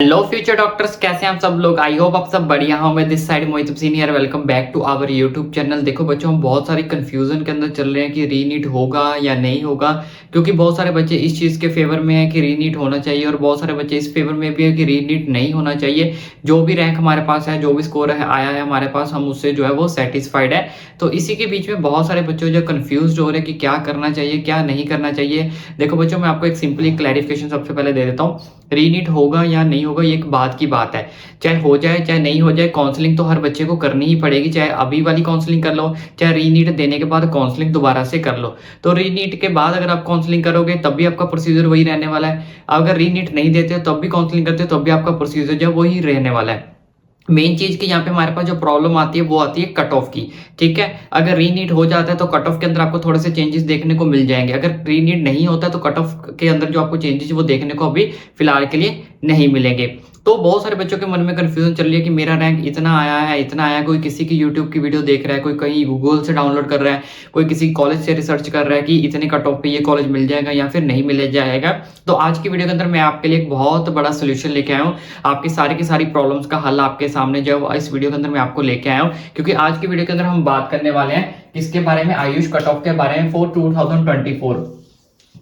Hello future doctors, कैसे हैं आप सब लोग। आई होप आप सब बढ़िया होंगे। This side Mohit senior, welcome back to our YouTube channel. देखो बच्चों, हम बहुत सारी कंफ्यूजन के अंदर चल रहे हैं कि रीनीट होगा या नहीं होगा, क्योंकि बहुत सारे बच्चे इस चीज़ के फेवर में है कि रीनीट होना चाहिए और बहुत सारे बच्चे इस फेवर में भी है कि रीनीट नहीं होना चाहिए। जो भी रैंक हमारे पास है, जो भी स्कोर है आया है हमारे पास, हम उससे जो है वो सेटिस्फाइड है। तो इसी के बीच में बहुत सारे बच्चों जो कंफ्यूज हो रहे हैं कि क्या करना चाहिए क्या नहीं करना चाहिए। देखो बच्चों, मैं आपको एक सिंपली क्लैरिफिकेशन सबसे पहले दे देता हूँ। रीनीट होगा या नहीं होगा ये एक बात की बात है, चाहे हो जाए चाहे नहीं हो जाए, काउंसलिंग तो हर बच्चे को करनी ही पड़ेगी। चाहे अभी वाली काउंसलिंग कर लो, चाहे रीनीट देने के बाद काउंसलिंग दोबारा से कर लो। तो रीनीट के बाद अगर आप काउंसलिंग करोगे तब भी आपका प्रोसीजर वही रहने वाला है। अगर रीनीट नहीं देते हो तब भी काउंसलिंग करते हो तब भी आपका प्रोसीजर जो है वही रहने वाला है। मेन चीज की यहाँ पे हमारे पास जो प्रॉब्लम आती है वो आती है कट ऑफ की। ठीक है, अगर रीनीट हो जाता है तो कट ऑफ के अंदर आपको थोड़े से चेंजेस देखने को मिल जाएंगे। अगर रीनीट नहीं होता तो कट ऑफ के अंदर जो आपको चेंजेस वो देखने को अभी फिलहाल के लिए नहीं मिलेंगे। तो बहुत सारे बच्चों के मन में कंफ्यूजन चल रही है कि मेरा रैंक इतना आया है इतना आया है। कोई किसी की यूट्यूब की वीडियो देख रहा है, कोई कहीं गूगल से डाउनलोड कर रहा है, कोई किसी कॉलेज से रिसर्च कर रहा है कि इतने कट ऑफ पे ये कॉलेज मिल जाएगा या फिर नहीं मिल जाएगा। तो आज की वीडियो के अंदर मैं आपके लिए एक बहुत बड़ा सोल्यूशन लेके आया हूँ। आपकी सारी की सारी प्रॉब्लम्स का हल आपके सामने जो है इस वीडियो के अंदर मैं आपको लेके आया हूँ। क्योंकि आज की वीडियो के अंदर हम बात करने वाले हैं किसके बारे में, आयुष कट ऑफ के बारे में फॉर 2024।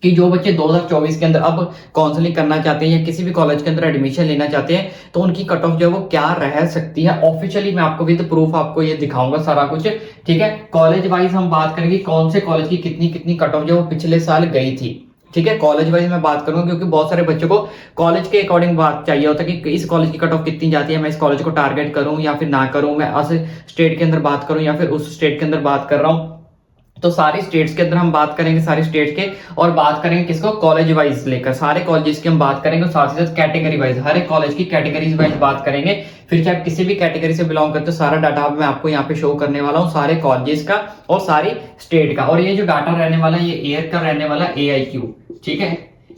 कि जो बच्चे 2024 के अंदर अब काउंसलिंग करना चाहते हैं या किसी भी कॉलेज के अंदर एडमिशन लेना चाहते हैं तो उनकी कट ऑफ जो है वो क्या रह सकती है। ऑफिशियली मैं आपको विद प्रूफ आपको ये दिखाऊंगा सारा कुछ। ठीक है, कॉलेज वाइज हम बात करेंगे कौन से कॉलेज की कितनी कितनी कट ऑफ जो वो पिछले साल गई थी। ठीक है, कॉलेज वाइज मैं बात करूंगा क्योंकि बहुत सारे बच्चों को कॉलेज के अकॉर्डिंग बात चाहिए होता है कि इस कॉलेज की कट ऑफ कितनी जाती है, मैं इस कॉलेज को टारगेट करूं या फिर ना करूं, मैं उस स्टेट के अंदर बात करूं या फिर उस स्टेट के अंदर बात कर रहा हूं। तो सारी स्टेट्स के अंदर हम बात करेंगे, सारे स्टेट्स के, और बात करेंगे किसको, कॉलेज वाइज लेकर सारे कॉलेजेस की हम बात करेंगे। साथ ही साथ कैटेगरी वाइज हर एक कॉलेज की कैटेगरीज वाइज बात करेंगे। फिर चाहे किसी भी कैटेगरी से बिलोंग करते हो सारा डाटा मैं आपको यहाँ पे शो करने वाला हूँ, सारे कॉलेजेस का और सारी स्टेट का। और ये जो डाटा रहने वाला है ये ईयर का रहने वाला AIQ। ठीक है,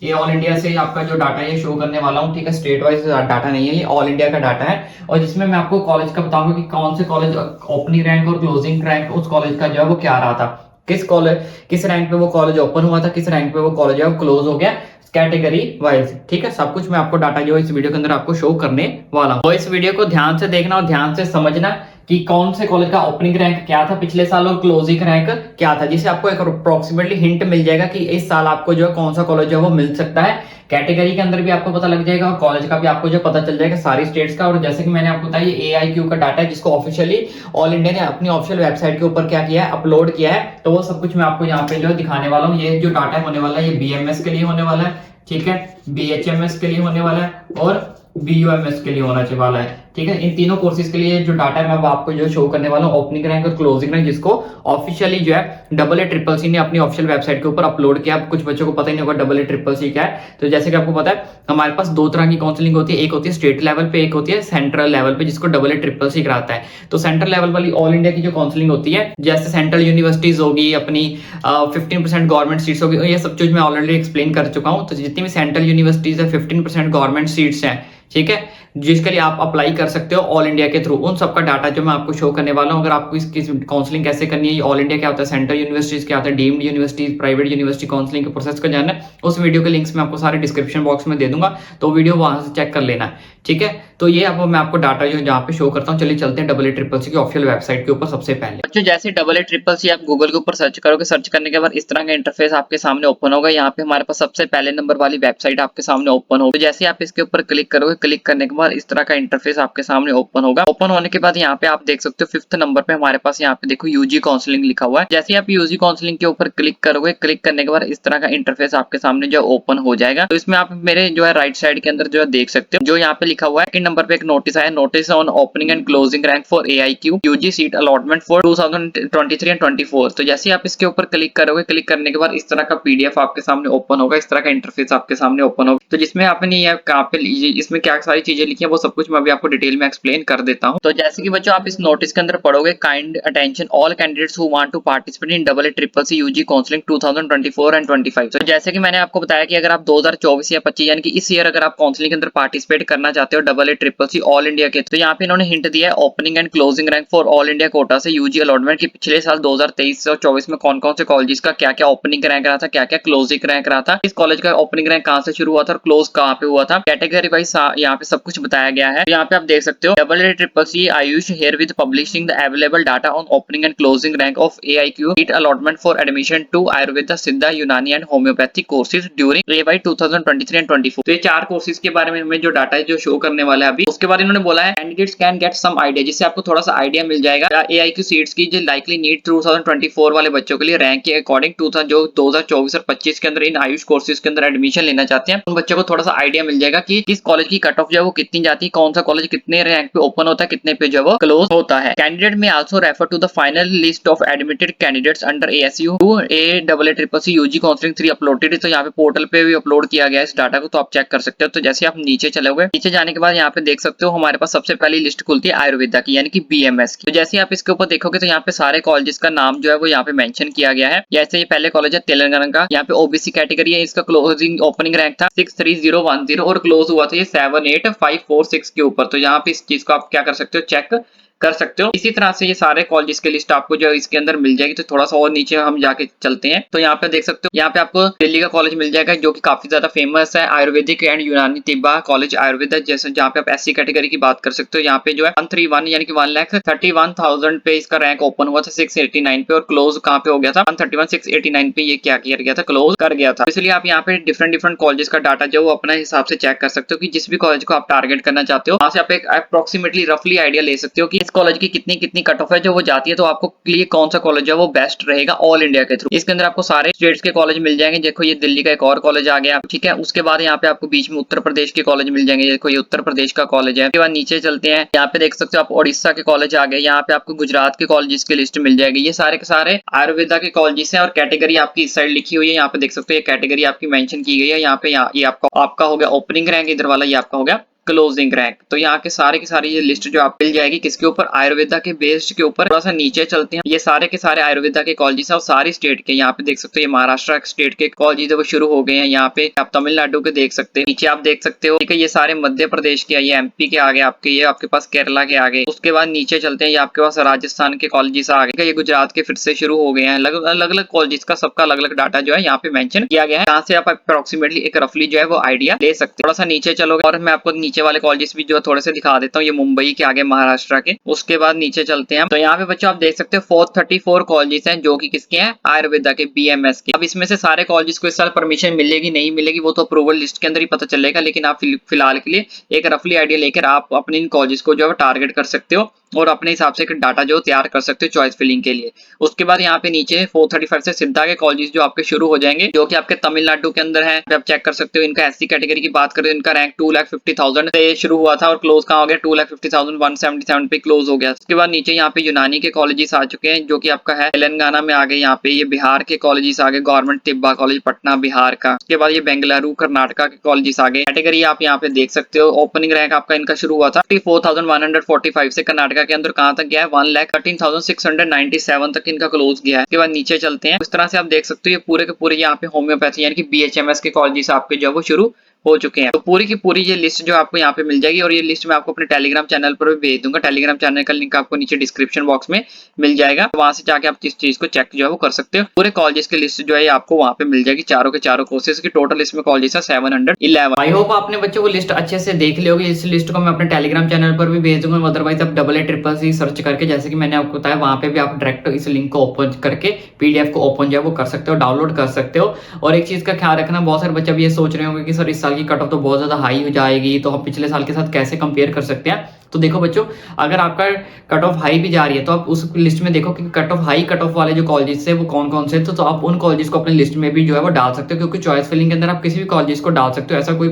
ये ऑल इंडिया से आपका जो डाटा है ये शो करने वाला हूँ। ठीक है, स्टेट वाइज डाटा नहीं है, ये ऑल इंडिया का डाटा है। और जिसमें मैं आपको कॉलेज का बताऊंगा कि कौन से कॉलेज ओपनिंग रैंक और क्लोजिंग रैंक उस कॉलेज का जो है वो क्या रहा था, किस कॉलेज किस रैंक पे वो कॉलेज ओपन हुआ था, किस रैंक पे वो कॉलेज है वो क्लोज हो गया, कैटेगरी वाइज। ठीक है, सब कुछ मैं आपको डाटा जो है इस वीडियो के अंदर आपको शो करने वाला हूँ। तो इस वीडियो को ध्यान से देखना और ध्यान से समझना कि कौन से कॉलेज का ओपनिंग रैंक क्या था पिछले साल और क्लोजिंग रैंक क्या था, जिससे आपको एक अप्रोक्सीमेटली हिंट मिल जाएगा कि इस साल आपको जो है कौन सा कॉलेज जो है वो मिल सकता है। कैटेगरी के अंदर भी आपको पता लग जाएगा और कॉलेज का भी आपको जो पता चल जाएगा सारी स्टेट्स का। और जैसे कि मैंने आपको बताया ये AIQ का डाटा है जिसको ऑफिशियली ऑल इंडिया ने अपनी ऑफिशियल वेबसाइट के ऊपर क्या किया है, अपलोड किया है। तो वो सब कुछ मैं आपको यहाँ पे जो है दिखाने वाला हूँ। ये जो डाटा होने वाला है ये BMS के लिए होने वाला है, ठीक है, BHMS के लिए होने वाला है और BUMS के लिए होना चाहिए वाला है। ठीक है, इन तीनों कोर्सेज के लिए जो डाटा है मैं वो आपको जो शो करने वाला हूँ, ओपनिंग रैंक और क्लोजिंग रैंक, जिसको ऑफिशियली जो है AA CCC ने अपनी ऑफिशियल वेबसाइट के ऊपर अपलोड किया। कुछ बच्चों को पता ही नहीं होगा AA CCC क्या है। तो जैसे कि आपको पता है हमारे पास दो तरह की काउंसलिंग होती है, एक होती है स्टेट लेवल पे, एक होती है सेंट्रल लेवल पे, जिसको AA CCC कराता है। तो सेंट्रल लेवल वाली ऑल इंडिया की जो काउंसलिंग होती है, जैसे सेंट्रल यूनिवर्सिटीज होगी अपनी, 15% गवर्नमेंट सीट्स होगी, ये सब चीज मैं ऑलरेडी एक्सप्लेन कर चुका हूँ। तो जितनी भी सेंट्रल यूनिवर्सिटीज है 15% गवर्नमेंट सीट्स हैं, ठीक है, जिसके लिए आप अप्लाई कर सकते हो ऑल इंडिया के थ्रू, उन सबका डाटा जो मैं आपको शो करने वाला हूं। अगर आपको इसकी काउंसलिंग कैसे करनी है, ऑल इंडिया क्या होता है, सेंट्रल यूनिवर्सिटीज क्या होता है, deemed universities, private university counselling के प्रोसेस का जानना है, उस वीडियो के लिंक्स मैं आपको सारे डिस्क्रिप्शन बॉक्स में दे दूंगा, तो वीडियो वहां से चेक कर लेना है। ठीक है, तो ये अब मैं आपको डाटा जो जहाँ पे शो करता हूँ। चलिए चलते हैं AA CCC की ऑफिशियल वेबसाइट के ऊपर। सबसे पहले बच्चों जैसे AA CCC आप गूगल के ऊपर सर्च करोगे, सर्च करने के बाद इस तरह का इंटरफेस आपके सामने ओपन होगा। यहाँ पे हमारे पास सबसे पहले नंबर वाली वेबसाइट आपके सामने ओपन होगी। तो जैसे आप इसके ऊपर क्लिक करोगे, क्लिक करने के बाद इस तरह का इंटरफेस आपके सामने ओपन होगा। ओपन होने के बाद यहाँ पे आप देख सकते हो 5th नंबर पे हमारे पास यहाँ पे देखो UG काउंसलिंग लिखा हुआ है। जैसे आप UG काउंसलिंग के ऊपर क्लिक करोगे, क्लिक करने के बाद इस तरह का इंटरफेस आपके सामने जो ओपन हो जाएगा। तो इसमें आप मेरे जो है राइट साइड के अंदर जो है देख सकते हो, जो यहाँ पे लिखा हुआ है कि नंबर पे एक नोटिस आया, notice on opening and closing rank for AIQ UG seat allotment for 2023 and 24। तो जैसे आप इसके ऊपर क्लिक करोगे, क्लिक करने के बाद इस तरह का PDF आपके सामने ओपन होगा, इस तरह का इंटरफेस आपके सामने ओपन होगा। तो जिसमें आपने ये कहाँ पे इसमें क्या सारी चीजें लिखी है वो सब कुछ मैं अभी आपको डिटेल में एक्सप्लेन कर देता हूँ। तो जैसे कि बच्चों आप इस नोटिस के अंदर पढ़ोगे, kind attention all candidates who want to participate in AA CCC UG counselling 2024 and 25। तो जैसे कि मैंने आपको बताया कि अगर आप 2024 या 25 यानी कि इस ईयर अगर आप काउंसलिंग के अंदर पार्टिसिपेट करना चाहते हो ACCC ऑल इंडिया के। तो यहाँ पे इन्होंने हिंट दिया है opening and closing rank for all India quota से यूजी अलॉटमेंट की पिछले साल 2023 और 24 में कौन कौन से कॉलेजेस का क्या क्या ओपनिंग रैंक रहा था, क्या क्या क्लोजिंग रैंक रहा था, इस कॉलेज का ओपनिंग रैंक कहाँ से शुरू हुआ था और क्लोज कहाँ पे हुआ था, कैटेगरी वाइज यहाँ पे सब कुछ बताया गया है। यहाँ पे आप देख सकते हो AACCC Ayush here with publishing the available data on opening and closing rank of AIQ seat allotment for admission to Ayurveda, Siddha, Unani and homoeopathy courses during AY 2023 and 24। तो ये 4 कोर्सेज के बारे में हमें जो डाटा है जो शो करने वाला है अभी, उसके बारे में इन्होंने बोला है candidates can get some idea, जिससे आपको थोड़ा सा आइडिया मिल जाएगा AIQ सीट्स की जो लाइकली नीट 2024 वाले बच्चों के लिए रैंक के अकॉर्डिंग जो 2024 और 25 के अंदर इन आयुष कोर्सेज के अंदर एडमिशन लेना चाहते हैं, उन बच्चों को थोड़ा सा आइडिया मिल जाएगा कि किस कॉलेज की कट ऑफ जो है वो कितनी जाती है, कौन सा कॉलेज कितने रैंक पे ओपन होता है, कितने पे जो वो क्लोज होता है। कैंडिडेट में also refer to the final list of admitted candidates under ASU to AACCC UG counselling 3 uploaded. तो यहाँ पे पोर्टल पे भी अपलोड किया गया है इस डाटा को, तो आप चेक कर सकते हो। तो जैसे आप नीचे चलोगे, नीचे जाने के बाद यहाँ पे देख सकते हो हमारे पास सबसे पहली लिस्ट खुलती है आयुर्वेदा की, यानी कि BMS की। तो जैसे आप इसके ऊपर देखोगे तो यहाँ पे सारे कॉलेजेस का नाम जो है वो यहाँ पे मेंशन किया गया है। जैसे ये पहले कॉलेज है तेलंगाना का, यहाँ पे OBC कैटेगरी है, इसका क्लोजिंग ओपनिंग रैंक था 63010 और क्लोज हुआ था ये 78546 के ऊपर। तो यहाँ पे इस चीज को आप क्या कर सकते हो, चेक कर सकते हो। इसी तरह से ये सारे कॉलेजेस की लिस्ट आपको जो इसके अंदर मिल जाएगी। तो थोड़ा सा और नीचे हम जाके चलते हैं, तो यहाँ पे देख सकते हो, यहाँ पे आपको दिल्ली का कॉलेज मिल जाएगा जो कि काफी ज्यादा फेमस है, आयुर्वेदिक एंड यूनानी तिब्बा कॉलेज आयुर्वेदा, जैसे जहाँ पे आप SC कैटेगरी की बात कर सकते हो। यहाँ पे जो है 131 यानी कि 1,31,000 पे इसका रैंक ओपन हुआ था 689 पे, और क्लोज कहाँ पे हो गया था 131 689 पे ये क्या किया गया था, क्लोज कर गया था। इसलिए आप यहाँ पे डिफरेंट कॉलेजेस का डाटा जो अपने हिसाब से चेक कर सकते हो कि जिस भी कॉलेज को आप टारगेट करना चाहते हो, वहां से आप एक अप्रोक्सीमेटली रफली आइडिया ले सकते हो कि इस कॉलेज की कितनी कट ऑफ है जो वो जाती है, तो आपको लिए कौन सा कॉलेज है वो बेस्ट रहेगा ऑल इंडिया के थ्रू। इसके अंदर आपको सारे स्टेट्स के कॉलेज मिल जाएंगे। देखो ये दिल्ली का एक और कॉलेज आ गया, ठीक है। उसके बाद यहाँ पे आपको बीच में उत्तर प्रदेश के कॉलेज मिल जाएंगे, देखो ये उत्तर प्रदेश का कॉलेज है। उसके बाद नीचे चलते हैं, यहाँ पे देख सकते हो आप उड़ीसा के कॉलेज आ गए, यहाँ पे आपको गुजरात के कॉलेजेस की लिस्ट मिल जाएगी। ये सारे के सारे आयुर्वेदा के कॉलेजेस हैं और कैटेगरी आपकी इस साइड लिखी हुई है। यहाँ पे देख सकते हो ये कैटेगरी आपकी मेंशन की गई है। यहाँ पे ये आपका हो गया ओपनिंग रैंक, इधर वाला ये आपका हो गया क्लोजिंग रैंक। तो यहाँ के सारे की सारी ये लिस्ट जो आप मिल जाएगी किसके ऊपर, आयुर्वेदा के बेस्ड के ऊपर। थोड़ा सा नीचे चलते हैं, ये सारे के सारे आयुर्वेदा के कॉलेजेस और सारी स्टेट के। यहाँ पे देख सकते हो ये महाराष्ट्र स्टेट के कॉलेज वो शुरू हो गए हैं। यहाँ पे आप तमिलनाडु के देख सकते हैं, नीचे आप देख सकते हो, ठीक है। ये सारे मध्य प्रदेश के, ये MP के आगे आपके, ये आपके पास केरला के आगे। उसके बाद नीचे चलते हैं, ये आपके पास राजस्थान के कॉलेजेस आगे, ये गुजरात के फिर से शुरू हो गए हैं। अलग अलग कॉलेजेस का सबका अलग अलग डाटा जो है यहाँ पे मेंशन किया गया है, यहाँ से आप अप्रोक्सीमेटली एक रफली जो है वो आइडिया ले सकते हैं। थोड़ा सा नीचे चलोगे और मैं आपको नीचे वाले कॉलेजेस भी थोड़े से दिखा देता हूँ, ये मुंबई के आगे महाराष्ट्र के। उसके बाद नीचे चलते हैं, तो यहाँ पे बच्चों आप देख सकते हो 434 कॉलेजेस हैं जो कि किसके हैं, आयुर्वेदा के, BMS के। अब इसमें से सारे कॉलेजेस को इस साल परमिशन मिलेगी नहीं मिलेगी वो तो अप्रूवल लिस्ट के अंदर ही पता चलेगा, लेकिन आप फिलहाल के लिए एक रफली आइडिया लेकर आप अपने इन कॉलेजेस को जो है टारगेट कर सकते हो और अपने हिसाब से एक डाटा जो तैयार कर सकते हो चॉइस फिलिंग के लिए। उसके बाद यहाँ पे नीचे 435 से सिद्धा के कॉलेजेस जो आपके शुरू हो जाएंगे, जो कि आपके तमिलनाडु के अंदर है। आप चेक कर सकते हो, इनका SC कैटेगरी की बात करें, इनका रैंक 2,50,000 से शुरू हुआ था और क्लोज कहाँ हो गया 2,50,177 पे क्लोज हो गया। उसके बाद नीचे यहाँ पे यूनानी के कॉलेजेस आ चुके हैं जो कि आपका है तेलंगाना में आ गए। यहाँ पे ये बिहार के कॉलेजेस आ गए, गवर्नमेंट तिब्बा कॉलेज पटना बिहार का। उसके बाद ये बेंगलुरु कर्नाटका के कॉलेजेस आ गए। कैटेगरी आप यहाँ पे देख सकते हो, ओपनिंग रैंक आपका इनका शुरू हुआ था 54,145 से, कर्नाटका के अंदर कहाँ तक गया है 1,13,697 तक इनका क्लोज गया है। उसके बाद नीचे चलते हैं, इस तरह से आप देख सकते हो ये पूरे के पूरे यहाँ पे होम्योपैथी यानी कि BHMS के कॉलेजेस आपके जो वो शुरू हो चुके हैं। तो पूरी की पूरी ये लिस्ट जो आपको यहाँ पे मिल जाएगी और ये लिस्ट मैं आपको अपने टेलीग्राम चैनल पर भी भेज दूंगा। टेलीग्राम चैनल का लिंक आपको नीचे डिस्क्रिप्शन बॉक्स में मिल जाएगा, वहां से जाके आप इस चीज को चेक जो है वो कर सकते हो। पूरे कॉलेजेस की लिस्ट जो है आपको वहां पे मिल जाएगी, चारों के चारों कोर्सेज की। टोटल इसमें कॉलेजेस है 711। आई होप आपने बच्चों को लिस्ट अच्छे से देख ली होगी। इस लिस्ट को मैं अपने टेलीग्राम चैनल पर भी भेज दूंगा, अदरवाइज आप AACCC सर्च करके, जैसे कि मैंने आपको बताया, वहां पे भी आप डायरेक्ट इस लिंक को ओपन करके PDF को ओपन जो है वो कर सकते हो, डाउनलोड कर सकते हो। और एक चीज का ख्याल रखना, बहुत सारे बच्चे भी ये सोच रहे होंगे कि सर इस साल की कट ऑफ तो बहुत ज्यादा हाई हो जाएगी, तो हम पिछले साल के साथ कैसे कंपेयर कर सकते हैं। तो देखो बच्चों, अगर आपका कट ऑफ हाई भी जा रही है तो आप उस लिस्ट में देखो कि cut off high cut off वाले जो कॉलेजेस है वो कौन कौन से, तो आप उन कॉलेजेस को अपनी लिस्ट में भी जो है वो डाल सकते हो, क्योंकि चॉइस फिलिंग के अंदर आप किसी भी कॉलेजेस को डाल सकते हो। ऐसा कोई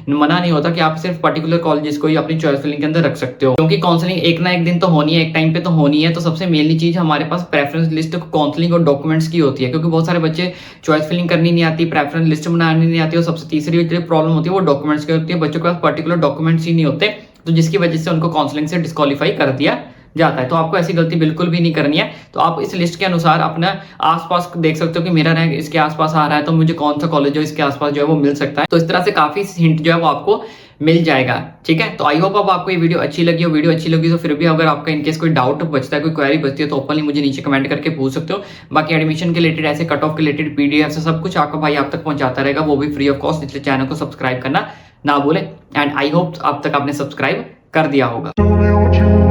मना नहीं होता कि आप सिर्फ पर्टिकुलर कॉलेजेस को ही अपनी चॉइस फिलिंग के अंदर रख सकते हो, क्योंकि काउंसलिंग एक ना एक दिन तो होनी है, एक टाइम पे तो होनी है। तो सबसे मेनली चीज हमारे पास प्रेफरेंस लिस्ट काउंसलिंग और डॉक्यूमेंट्स की होती है, क्योंकि बहुत सारे बच्चे चॉइस फिलिंग करनी नहीं आती, प्रेफरेंस लिस्ट बनानी नहीं आती, और सबसे तीसरी जो प्रॉब्लम होती है वो डॉक्यूमेंट्स की होती है। बच्चों के पास पर्टिकुलर डॉक्यूमेंट्स ही नहीं होते, तो जिसकी वजह से उनको काउंसलिंग से डिस्क्वालीफाई कर दिया जाता है। तो आपको ऐसी गलती बिल्कुल भी नहीं करनी है। तो आप इस लिस्ट के अनुसार अपना आसपास देख सकते हो कि मेरा रैंक इसके आसपास आ रहा है, तो मुझे कौन सा कॉलेज जो इसके आसपास जो है वो मिल सकता है। तो इस तरह से काफी हिंट जो है वो आपको मिल जाएगा। ठीक है, तो आई होप अब आपको ये वीडियो अच्छी लगी हो। वीडियो अच्छी लगी तो फिर भी अगर आपका इनकेस कोई डाउट बचता है, कोई क्वेरी बचती है, तो ओपनली मुझे नीचे कमेंट करके पूछ सकते हो। बाकी एडमिशन के रिलेटेड, ऐसे कट ऑफ के रिलेटेड पीडीएफ से सब कुछ आपका भाई आप तक पहुंचाता रहेगा, वो भी फ्री ऑफ कॉस्ट। इसलिए चैनल को सब्सक्राइब करना ना भूले। एंड आई होप अब तक आपने सब्सक्राइब कर दिया होगा।